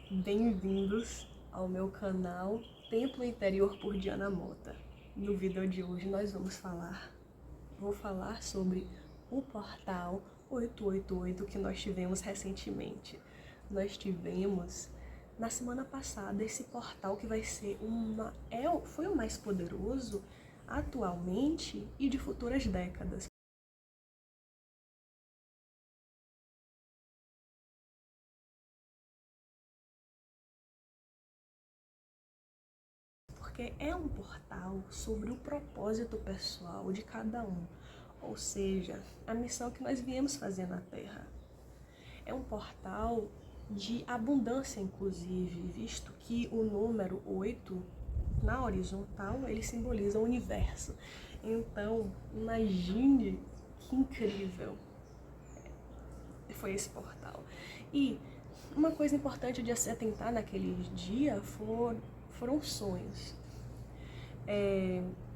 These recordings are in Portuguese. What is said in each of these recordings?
Bem-vindos ao meu canal Templo Interior por Diana Mota. No vídeo de hoje vou falar sobre o portal 888 que nós tivemos recentemente. Nós tivemos na semana passada esse portal que vai ser foi o mais poderoso atualmente e de futuras décadas. Porque é um portal sobre o propósito pessoal de cada um, ou seja, a missão que nós viemos fazer na Terra. É um portal de abundância, inclusive, visto que o número 8, na horizontal, ele simboliza o universo. Então, imagine que incrível foi esse portal. E uma coisa importante de se atentar naquele dia foram sonhos.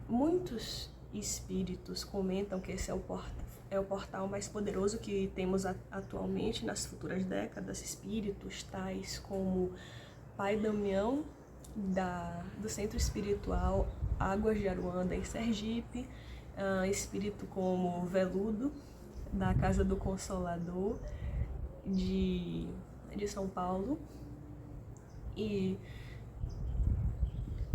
Muitos espíritos comentam que esse é o portal mais poderoso que temos atualmente nas futuras décadas. Espíritos tais como Pai Damião, do Centro Espiritual Águas de Aruanda, em Sergipe, espírito como Veludo, da Casa do Consolador, de São Paulo. E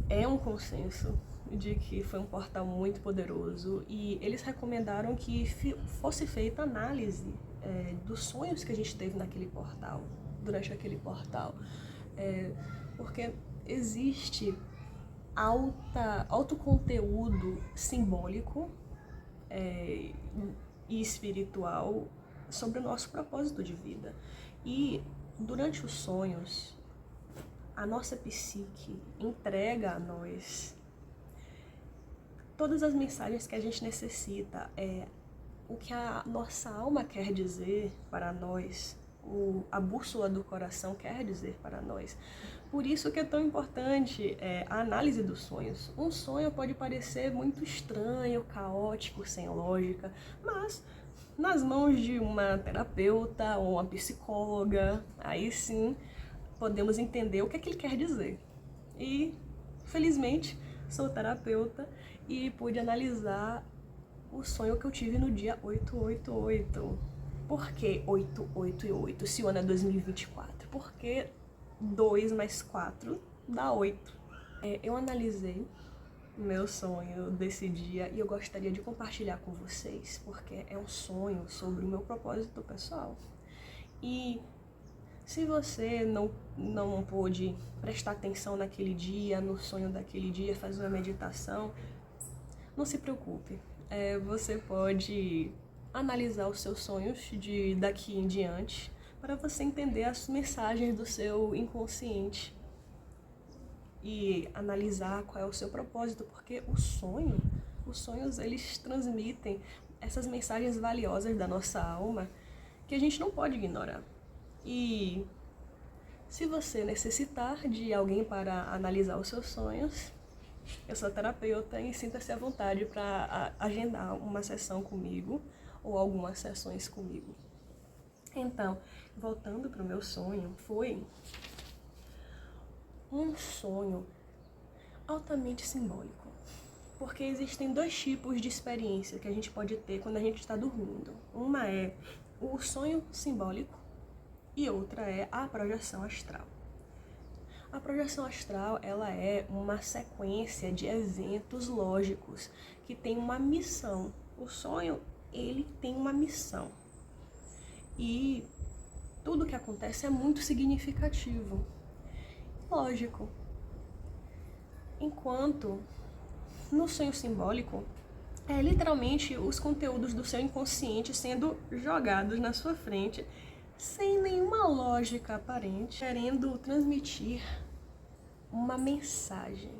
é um consenso de que foi um portal muito poderoso e eles recomendaram que fosse feita análise dos sonhos que a gente teve durante aquele portal, porque existe alto conteúdo simbólico e espiritual sobre o nosso propósito de vida. E durante os sonhos, a nossa psique entrega a nós todas as mensagens que a gente necessita, o que a nossa alma quer dizer para nós, a bússola do coração quer dizer para nós. Por isso que é tão importante a análise dos sonhos. Um sonho pode parecer muito estranho, caótico, sem lógica, mas nas mãos de uma terapeuta ou uma psicóloga, aí sim podemos entender o que ele quer dizer. E, felizmente, sou terapeuta e pude analisar o sonho que eu tive no dia 888. Por que 888 se o ano é 2024? Porque 2 mais 4 dá 8. Eu analisei o meu sonho desse dia e eu gostaria de compartilhar com vocês, porque é um sonho sobre o meu propósito pessoal. E se você não pôde prestar atenção naquele dia, no sonho daquele dia, fazer uma meditação, não se preocupe. Você pode analisar os seus sonhos daqui em diante para você entender as mensagens do seu inconsciente e analisar qual é o seu propósito, porque os sonhos eles transmitem essas mensagens valiosas da nossa alma que a gente não pode ignorar. E se você necessitar de alguém para analisar os seus sonhos, eu sou terapeuta e sinta-se à vontade para agendar uma sessão comigo ou algumas sessões comigo. Então, voltando para o meu sonho, foi um sonho altamente simbólico. Porque existem 2 tipos de experiência que a gente pode ter quando a gente está dormindo. Uma é o sonho simbólico e outra é a projeção astral. A projeção astral, ela é uma sequência de eventos lógicos que tem uma missão. O sonho, ele tem uma missão. E tudo que acontece é muito significativo. Lógico. Enquanto no sonho simbólico, é literalmente os conteúdos do seu inconsciente sendo jogados na sua frente sem nenhuma lógica aparente, querendo transmitir uma mensagem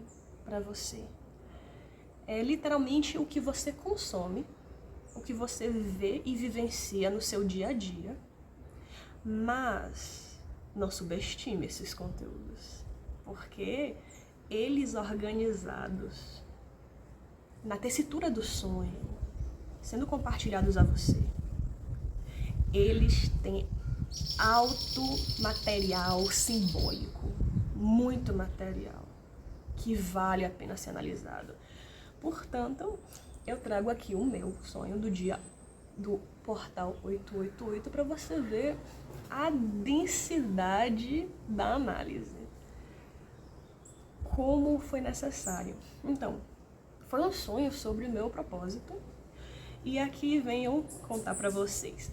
para você. É literalmente o que você consome, o que você vê e vivencia no seu dia a dia, mas não subestime esses conteúdos, porque eles organizados na tessitura do sonho, sendo compartilhados a você, eles têm alto material simbólico, muito material, que vale a pena ser analisado. Portanto, eu trago aqui o meu sonho do dia do portal 888 para você ver a densidade da análise, como foi necessário. Então, foi um sonho sobre o meu propósito, e aqui venho contar para vocês.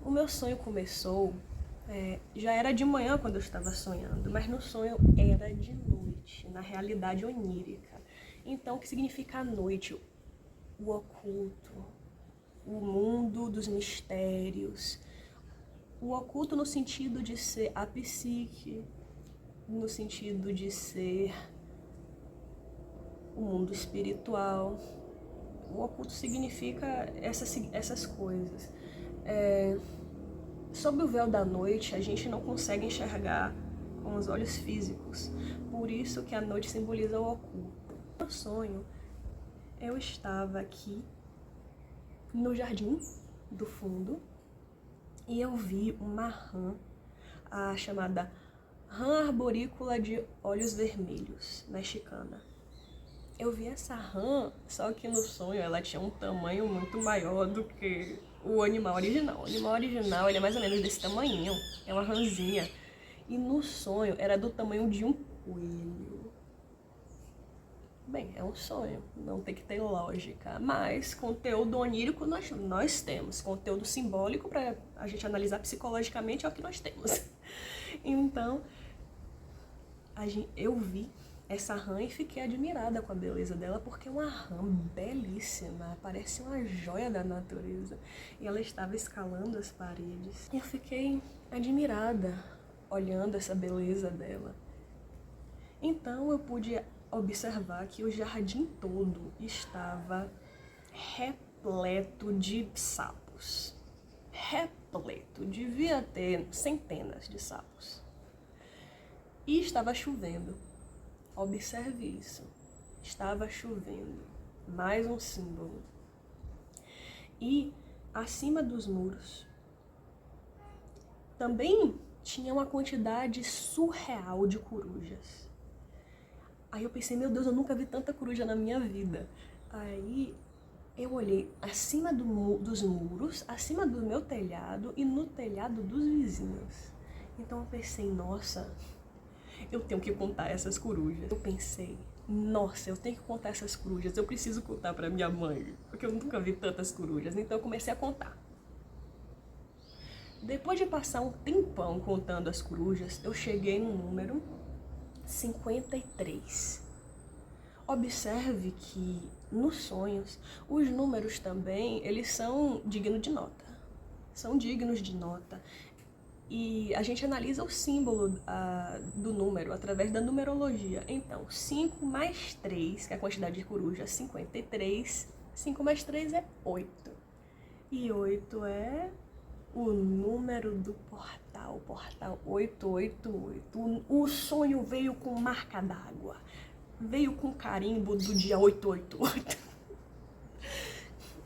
O meu sonho começou, já era de manhã quando eu estava sonhando, mas no sonho era de noite, na realidade onírica. Então, o que significa a noite? O oculto, o mundo dos mistérios. O oculto no sentido de ser a psique, no sentido de ser o mundo espiritual. O oculto significa essas coisas. Sob o véu da noite, a gente não consegue enxergar com os olhos físicos. Por isso que a noite simboliza o oculto. No sonho, eu estava aqui no jardim do fundo e eu vi uma rã, a chamada rã arborícola de olhos vermelhos, mexicana. Eu vi essa rã, só que no sonho ela tinha um tamanho muito maior do que o animal original. O animal original ele é mais ou menos desse tamanho, é uma rãzinha. E no sonho era do tamanho de um coelho. Bem, é um sonho, não tem que ter lógica, mas conteúdo onírico nós temos, conteúdo simbólico para a gente analisar psicologicamente é o que nós temos. Então, eu vi essa rã e fiquei admirada com a beleza dela, porque é uma rã belíssima, parece uma joia da natureza. E ela estava escalando as paredes. E eu fiquei admirada olhando essa beleza dela. Então eu pude observar que o jardim todo estava repleto de sapos. Repleto, devia ter centenas de sapos. E estava chovendo. Observe isso. Estava chovendo. Mais um símbolo. E acima dos muros também tinha uma quantidade surreal de corujas. Aí eu pensei, meu Deus, eu nunca vi tanta coruja na minha vida. Aí eu olhei acima dos muros, acima do meu telhado e no telhado dos vizinhos. Então eu pensei, nossa, eu tenho que contar essas corujas. Eu pensei, nossa, eu tenho que contar essas corujas, eu preciso contar para minha mãe, porque eu nunca vi tantas corujas. Então eu comecei a contar. Depois de passar um tempão contando as corujas, eu cheguei no número 53. Observe que nos sonhos, os números também, eles são dignos de nota. São dignos de nota. E a gente analisa o símbolo do número através da numerologia. Então, 5 mais 3, que é a quantidade de corujas, 53. 5 mais 3 é 8. E 8 é o número do portal, o portal 888. O sonho veio com marca d'água, veio com carimbo do dia 888.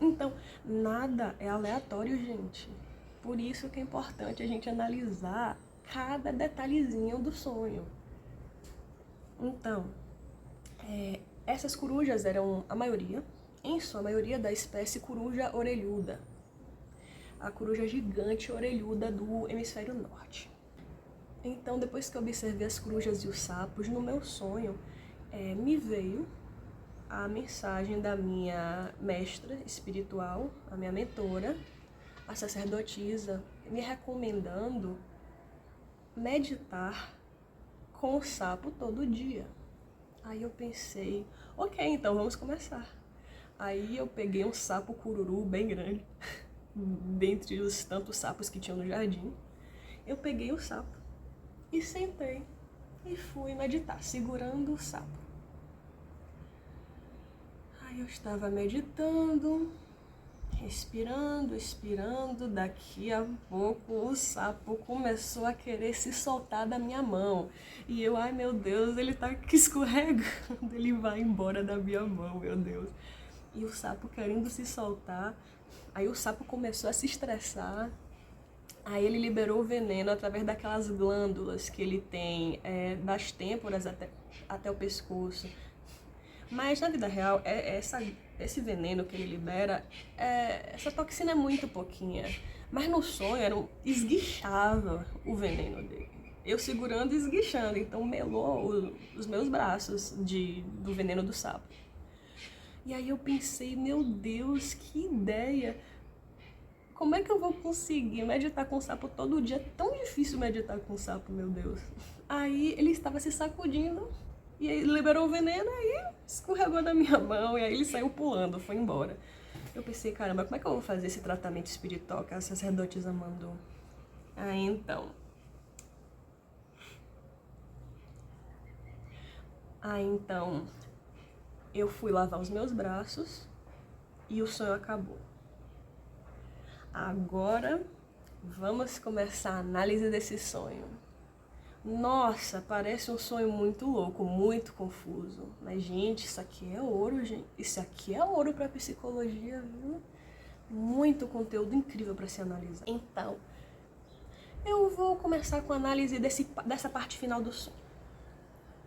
Então, nada é aleatório, gente. Por isso que é importante a gente analisar cada detalhezinho do sonho. Então, essas corujas eram a maioria, em sua maioria, da espécie coruja orelhuda. A coruja gigante orelhuda do hemisfério norte. Então, depois que eu observei as corujas e os sapos, no meu sonho, me veio a mensagem da minha mestra espiritual, a minha mentora, a sacerdotisa, me recomendando meditar com o sapo todo dia. Aí eu pensei, ok, então vamos começar. Aí eu peguei um sapo cururu bem grande, dentre os tantos sapos que tinham no jardim. Eu peguei o sapo e sentei e fui meditar, segurando o sapo. Aí eu estava meditando, respirando, expirando, daqui a pouco o sapo começou a querer se soltar da minha mão. E eu, ai meu Deus, ele tá escorregando, ele vai embora da minha mão, meu Deus. E o sapo querendo se soltar, aí o sapo começou a se estressar Aí ele liberou o veneno através daquelas glândulas que ele tem, das têmporas até o pescoço. Mas na vida real, esse veneno que ele libera, essa toxina é muito pouquinha. Mas no sonho esguichava o veneno dele. Eu segurando e esguichando, então melou os meus braços do veneno do sapo. E aí eu pensei, meu Deus, que ideia! Como é que eu vou conseguir meditar com sapo todo dia? É tão difícil meditar com sapo, meu Deus. Aí ele estava se sacudindo e aí liberou o veneno, aí escorregou da minha mão e aí ele saiu pulando, foi embora. Eu pensei, caramba, como é que eu vou fazer esse tratamento espiritual que a sacerdotisa mandou? Então, eu fui lavar os meus braços e o sonho acabou. Agora, vamos começar a análise desse sonho. Nossa, parece um sonho muito louco, muito confuso. Mas, gente, isso aqui é ouro, gente. Isso aqui é ouro para psicologia, viu? Muito conteúdo incrível para se analisar. Então, eu vou começar com a análise dessa parte final do sonho.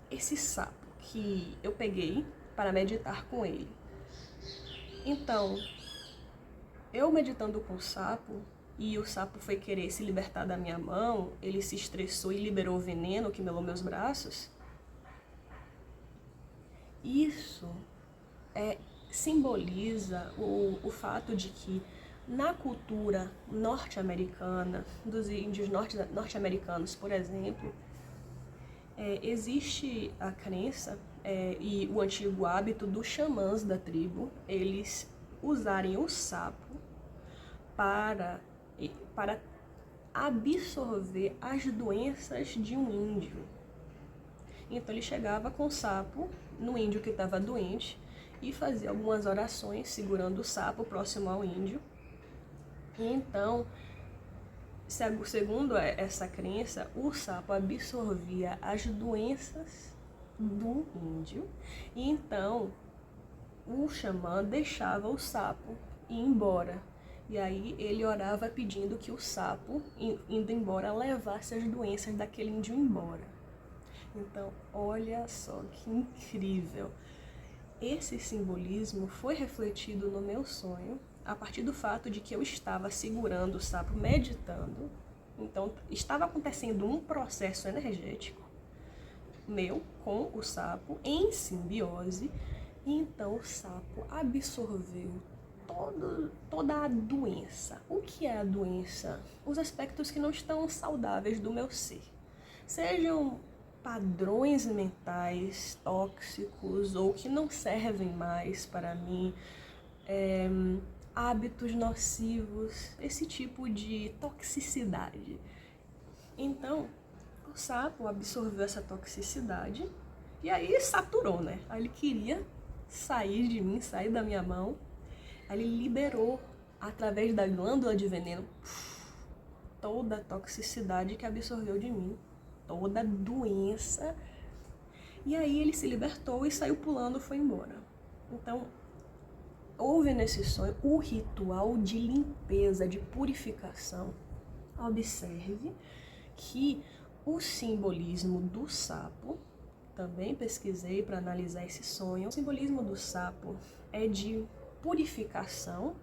Esse sapo que eu peguei para meditar com ele. Então, eu meditando com o sapo, e o sapo foi querer se libertar da minha mão, ele se estressou e liberou o veneno que melou meus braços. Isso simboliza o fato de que na cultura norte-americana, dos índios norte-americanos, por exemplo, existe a crença e o antigo hábito dos xamãs da tribo, eles usarem o sapo para absorver as doenças de um índio. Então ele chegava com o sapo no índio que estava doente e fazia algumas orações segurando o sapo próximo ao índio. E então, segundo essa crença, o sapo absorvia as doenças do índio e então o xamã deixava o sapo ir embora. E aí ele orava pedindo que o sapo, indo embora, levasse as doenças daquele índio embora. Então, olha só que incrível. Esse simbolismo foi refletido no meu sonho a partir do fato de que eu estava segurando o sapo, meditando. Então, estava acontecendo um processo energético meu com o sapo em simbiose. E então o sapo absorveu toda a doença. O que é a doença? Os aspectos que não estão saudáveis do meu ser. Sejam padrões mentais tóxicos ou que não servem mais para mim, hábitos nocivos, esse tipo de toxicidade. Então, o sapo absorveu essa toxicidade e aí saturou, né? Aí ele queria sair de mim, sair da minha mão. Aí ele liberou, através da glândula de veneno, toda a toxicidade que absorveu de mim, toda a doença. E aí ele se libertou e saiu pulando, foi embora. Então, houve nesse sonho o ritual de limpeza, de purificação. Observe que o simbolismo do sapo, também pesquisei para analisar esse sonho, o simbolismo do sapo é de purificação,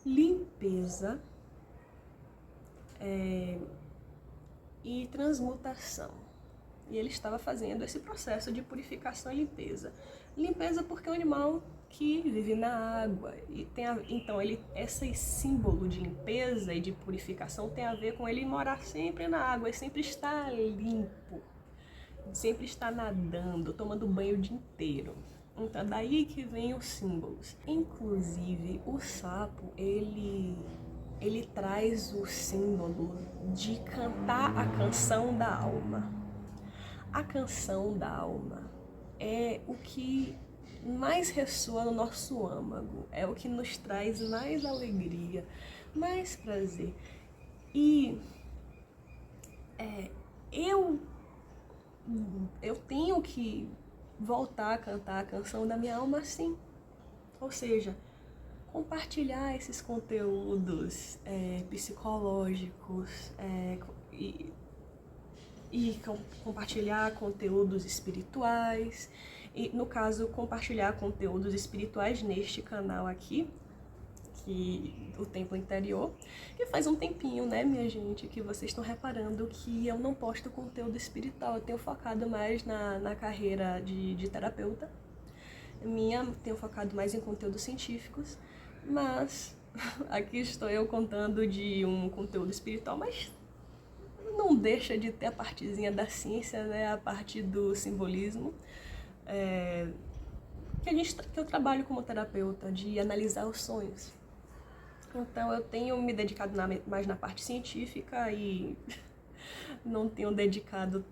limpeza e transmutação. E ele estava fazendo esse processo de purificação e limpeza. Limpeza porque é um animal que vive na água. E então, esse símbolo de limpeza e de purificação tem a ver com ele morar sempre na água e sempre estar limpo, sempre estar nadando, tomando banho o dia inteiro. Então, daí que vem os símbolos. Inclusive, o sapo, ele traz o símbolo de cantar a canção da alma. A canção da alma é o que mais ressoa no nosso âmago, é o que nos traz mais alegria, mais prazer. E eu tenho que voltar a cantar a canção da minha alma, sim. Ou seja, compartilhar esses conteúdos psicológicos e compartilhar conteúdos espirituais. E, no caso, compartilhar conteúdos espirituais neste canal aqui, o Templo Interior. E faz um tempinho, né, minha gente, que vocês estão reparando que eu não posto conteúdo espiritual. Eu tenho focado mais na carreira de terapeuta. Tenho focado mais em conteúdos científicos. Mas aqui estou eu contando de um conteúdo espiritual, mas não deixa de ter a partezinha da ciência, né, a parte do simbolismo. Que eu trabalho como terapeuta, de analisar os sonhos. Então eu tenho me dedicado mais na parte científica e não tenho dedicado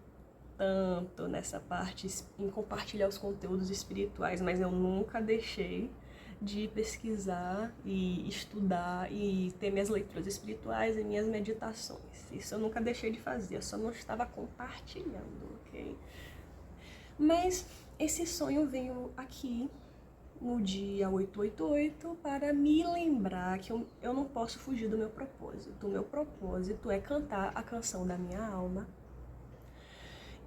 tanto nessa parte em compartilhar os conteúdos espirituais, mas eu nunca deixei de pesquisar e estudar e ter minhas leituras espirituais e minhas meditações. Isso eu nunca deixei de fazer, eu só não estava compartilhando, ok? Mas esse sonho veio aqui no dia 888 para me lembrar que eu não posso fugir do meu propósito. O meu propósito é cantar a canção da minha alma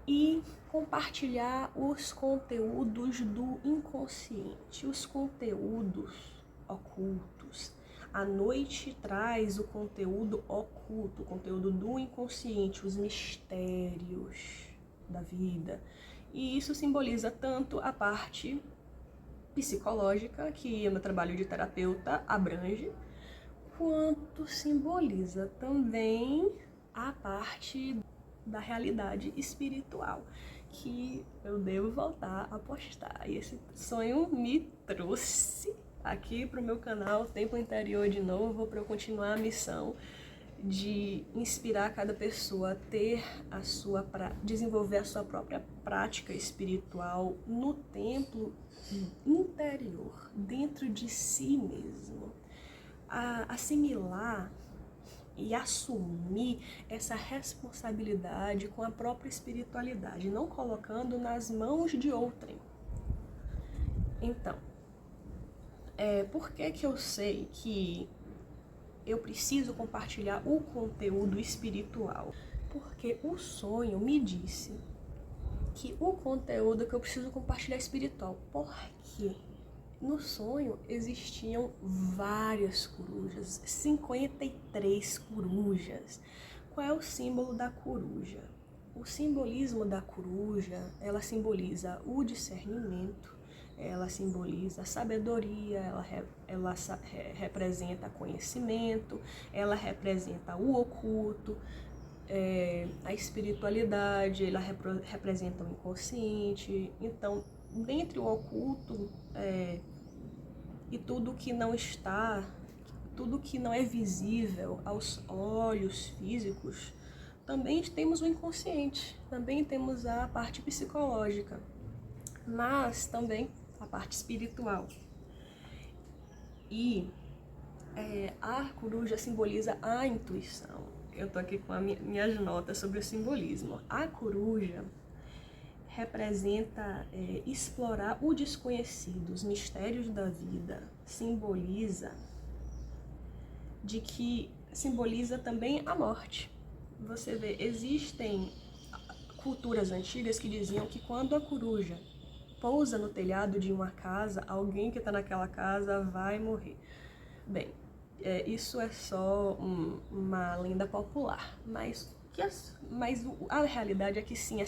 e compartilhar os conteúdos do inconsciente, os conteúdos ocultos. A noite traz o conteúdo oculto, o conteúdo do inconsciente, os mistérios da vida. E isso simboliza tanto a parte psicológica, que o meu trabalho de terapeuta abrange, quanto simboliza também a parte da realidade espiritual, que eu devo voltar a postar. E esse sonho me trouxe aqui para o meu canal Templo Interior de novo, para eu continuar a missão de inspirar cada pessoa a ter desenvolver a sua própria prática espiritual no templo interior, dentro de si mesmo. Assimilar e assumir essa responsabilidade com a própria espiritualidade, não colocando nas mãos de outrem. Então, por que eu sei que eu preciso compartilhar o conteúdo espiritual? Porque o sonho me disse que o conteúdo que eu preciso compartilhar é espiritual. Por quê? No sonho existiam várias corujas, 53 corujas. Qual é o símbolo da coruja? O simbolismo da coruja, ela simboliza o discernimento, ela simboliza a sabedoria, ela representa conhecimento, ela representa o oculto, a espiritualidade, ela representa o inconsciente. Então, dentre o oculto e tudo que não é visível aos olhos físicos, também temos o inconsciente, também temos a parte psicológica, mas também a parte espiritual. E a coruja simboliza a intuição. Eu tô aqui com as minhas notas sobre o simbolismo. A coruja representa explorar o desconhecido, os mistérios da vida. Simboliza também a morte. Você vê, existem culturas antigas que diziam que quando a coruja pousa no telhado de uma casa, alguém que está naquela casa vai morrer. Bem, isso é só uma lenda popular, mas a realidade é que sim,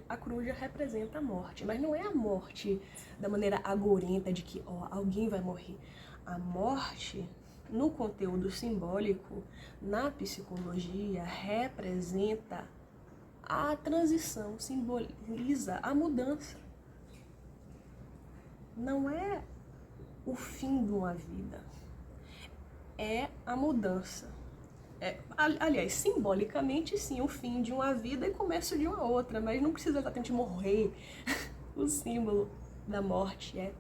a coruja representa a morte, mas não é a morte da maneira agorenta de que alguém vai morrer. A morte, no conteúdo simbólico, na psicologia, representa a transição, simboliza a mudança. Não é o fim de uma vida, é a mudança. Aliás, simbolicamente sim, o fim de uma vida e começo de uma outra, mas não precisa exatamente morrer. O símbolo da morte é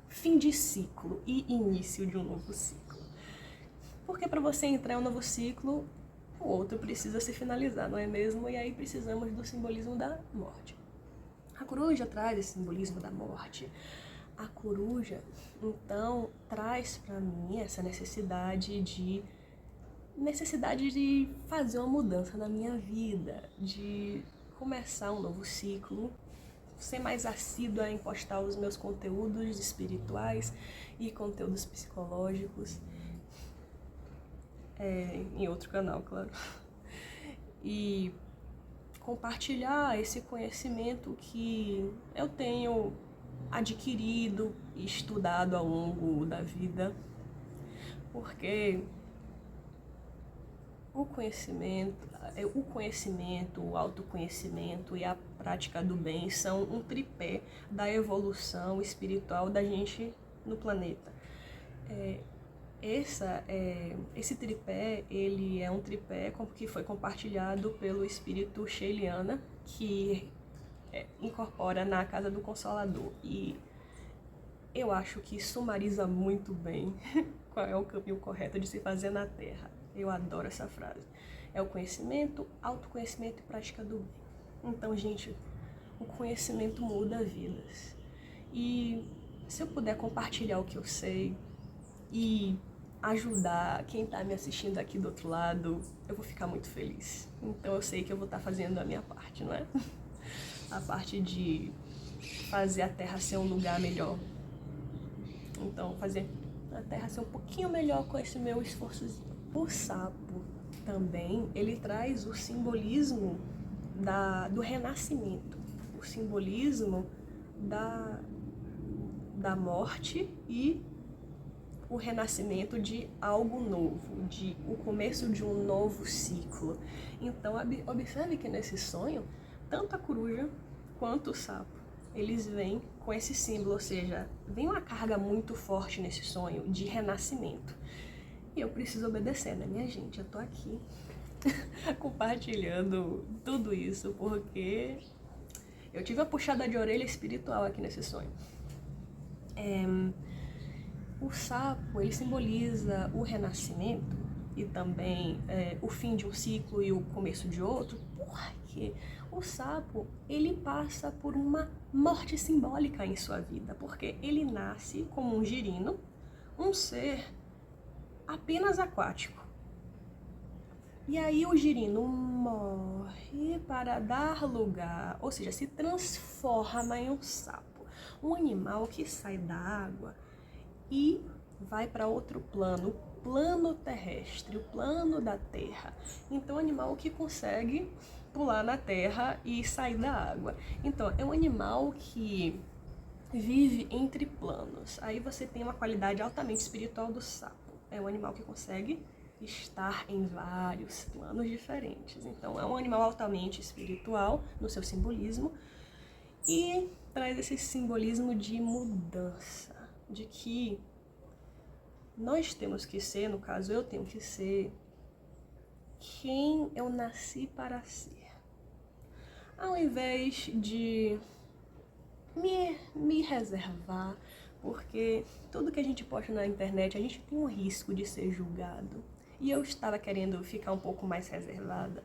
fim de ciclo e início de um novo ciclo. Porque para você entrar em um novo ciclo, o outro precisa se finalizar, não é mesmo? E aí precisamos do simbolismo da morte. A coruja traz esse simbolismo da morte. A coruja, então, traz para mim essa necessidade de fazer uma mudança na minha vida, de começar um novo ciclo, ser mais assídua em postar os meus conteúdos espirituais e conteúdos psicológicos, em outro canal, claro, e compartilhar esse conhecimento que eu tenho adquirido e estudado ao longo da vida, porque o conhecimento, o autoconhecimento e a prática do bem são um tripé da evolução espiritual da gente no planeta. Esse tripé, ele é um tripé que foi compartilhado pelo espírito Sheiliana, que incorpora na Casa do Consolador. E eu acho que sumariza muito bem qual é o caminho correto de se fazer na Terra. Eu adoro essa frase. É o conhecimento, autoconhecimento e prática do bem. Então, gente, o conhecimento muda vidas. E se eu puder compartilhar o que eu sei e ajudar quem está me assistindo aqui do outro lado, eu vou ficar muito feliz. Então eu sei que eu vou estar fazendo a minha parte, não é? A parte de fazer a Terra ser um lugar melhor. Então, fazer a Terra ser um pouquinho melhor com esse meu esforçozinho. O sapo também, ele traz o simbolismo do renascimento, o simbolismo da morte e o renascimento de algo novo, de o começo de um novo ciclo. Então, observe que nesse sonho, tanto a coruja quanto o sapo, eles vêm com esse símbolo, ou seja, vem uma carga muito forte nesse sonho de renascimento. E eu preciso obedecer, né, minha gente? Eu tô aqui compartilhando tudo isso porque eu tive uma puxada de orelha espiritual aqui nesse sonho. O sapo, ele simboliza o renascimento e também o fim de um ciclo e o começo de outro, porque o sapo, ele passa por uma morte simbólica em sua vida, porque ele nasce como um girino, um ser apenas aquático. E aí o girino morre para dar lugar, ou seja, se transforma em um sapo, um animal que sai da água e vai para outro plano, o plano terrestre, o plano da terra. Então, é um animal que consegue pular na terra e sair da água. Então, é um animal que vive entre planos. Aí você tem uma qualidade altamente espiritual do sapo. É um animal que consegue estar em vários planos diferentes. Então, é um animal altamente espiritual no seu simbolismo e traz esse simbolismo de mudança, de que nós temos que ser, no caso eu tenho que ser, quem eu nasci para ser. Ao invés de me reservar, porque tudo que a gente posta na internet, a gente tem um risco de ser julgado. E eu estava querendo ficar um pouco mais reservada,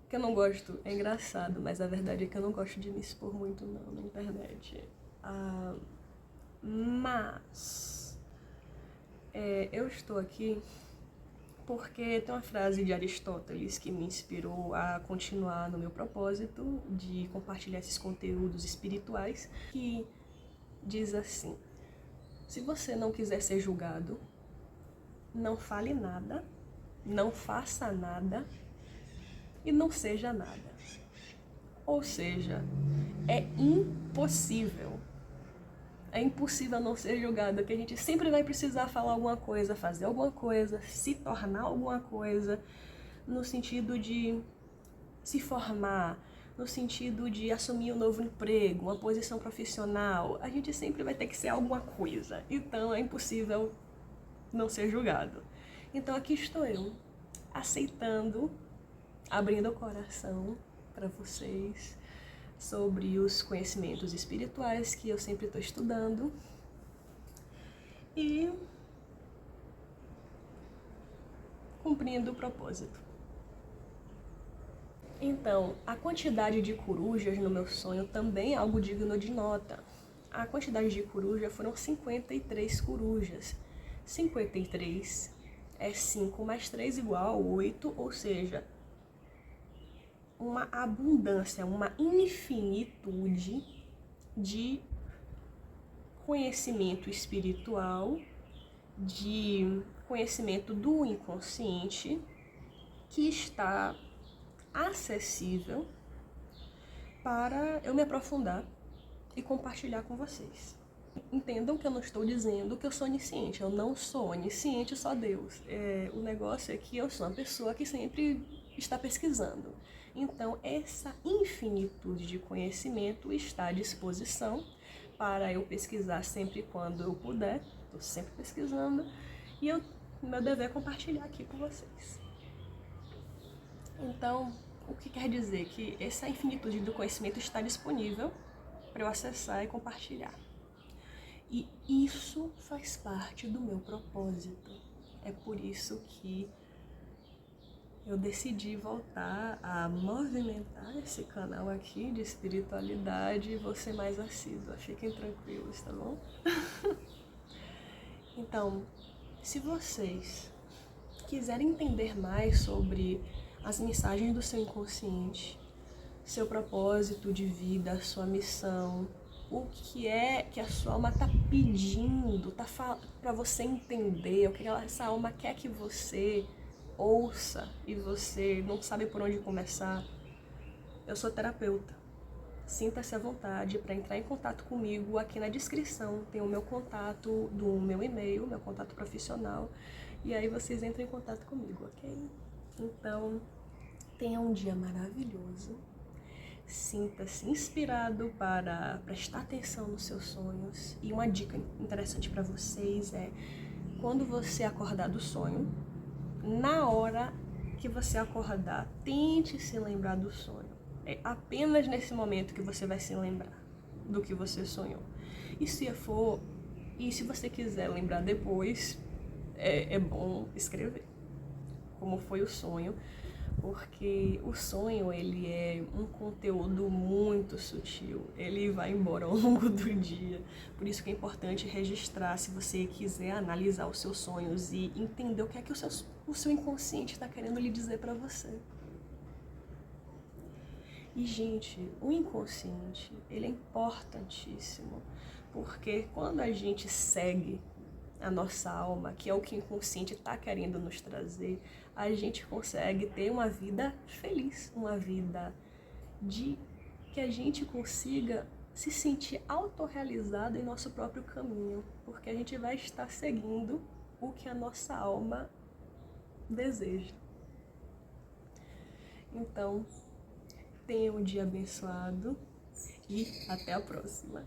que eu não gosto, é engraçado, mas a verdade é que eu não gosto de me expor muito não na internet. Mas eu estou aqui porque tem uma frase de Aristóteles que me inspirou a continuar no meu propósito de compartilhar esses conteúdos espirituais, que diz assim: se você não quiser ser julgado, não fale nada, não faça nada e não seja nada. Ou seja, é impossível não ser julgado, que a gente sempre vai precisar falar alguma coisa, fazer alguma coisa, se tornar alguma coisa, no sentido de se formar, no sentido de assumir um novo emprego, uma posição profissional. A gente sempre vai ter que ser alguma coisa, então é impossível não ser julgado. Então aqui estou eu, aceitando, abrindo o coração para vocês sobre os conhecimentos espirituais que eu sempre estou estudando e cumprindo o propósito. Então, a quantidade de corujas no meu sonho também é algo digno de nota. a quantidade de coruja foram 53 corujas. 53 é 5 mais 3 igual a 8, ou seja, uma abundância, uma infinitude de conhecimento espiritual, de conhecimento do inconsciente que está acessível para eu me aprofundar e compartilhar com vocês. Entendam que eu não estou dizendo que eu sou onisciente, eu não sou onisciente, só Deus. O negócio é que eu sou uma pessoa que sempre está pesquisando. Então, essa infinitude de conhecimento está à disposição para eu pesquisar sempre quando eu puder. Estou sempre pesquisando e meu dever é compartilhar aqui com vocês. Então, o que quer dizer? Que essa infinitude do conhecimento está disponível para eu acessar e compartilhar. E isso faz parte do meu propósito. É por isso que eu decidi voltar a movimentar esse canal aqui de espiritualidade e vou ser mais assídua. Fiquem tranquilos, tá bom? Então, se vocês quiserem entender mais sobre as mensagens do seu inconsciente, seu propósito de vida, sua missão, o que é que a sua alma está pedindo, para você entender, o que essa alma quer que você ouça e você não sabe por onde começar, eu sou terapeuta. Sinta-se à vontade para entrar em contato comigo. Aqui na descrição tem o meu contato do meu e-mail, meu contato profissional, e aí vocês entram em contato comigo, ok? Então, tenha um dia maravilhoso. Sinta-se inspirado para prestar atenção nos seus sonhos. E uma dica interessante para vocês é, quando você acordar do sonho, na hora que você acordar, tente se lembrar do sonho. É apenas nesse momento que você vai se lembrar do que você sonhou. E se você quiser lembrar depois, é bom escrever como foi o sonho, porque o sonho, ele é um conteúdo muito sutil, ele vai embora ao longo do dia, por isso que é importante registrar se você quiser analisar os seus sonhos e entender o que é que o seu inconsciente está querendo lhe dizer para você. E, gente, o inconsciente, ele é importantíssimo, porque quando a gente segue a nossa alma, que é o que o inconsciente está querendo nos trazer, a gente consegue ter uma vida feliz, uma vida que a gente consiga se sentir autorrealizado em nosso próprio caminho, porque a gente vai estar seguindo o que a nossa alma deseja. Então, tenha um dia abençoado e até a próxima.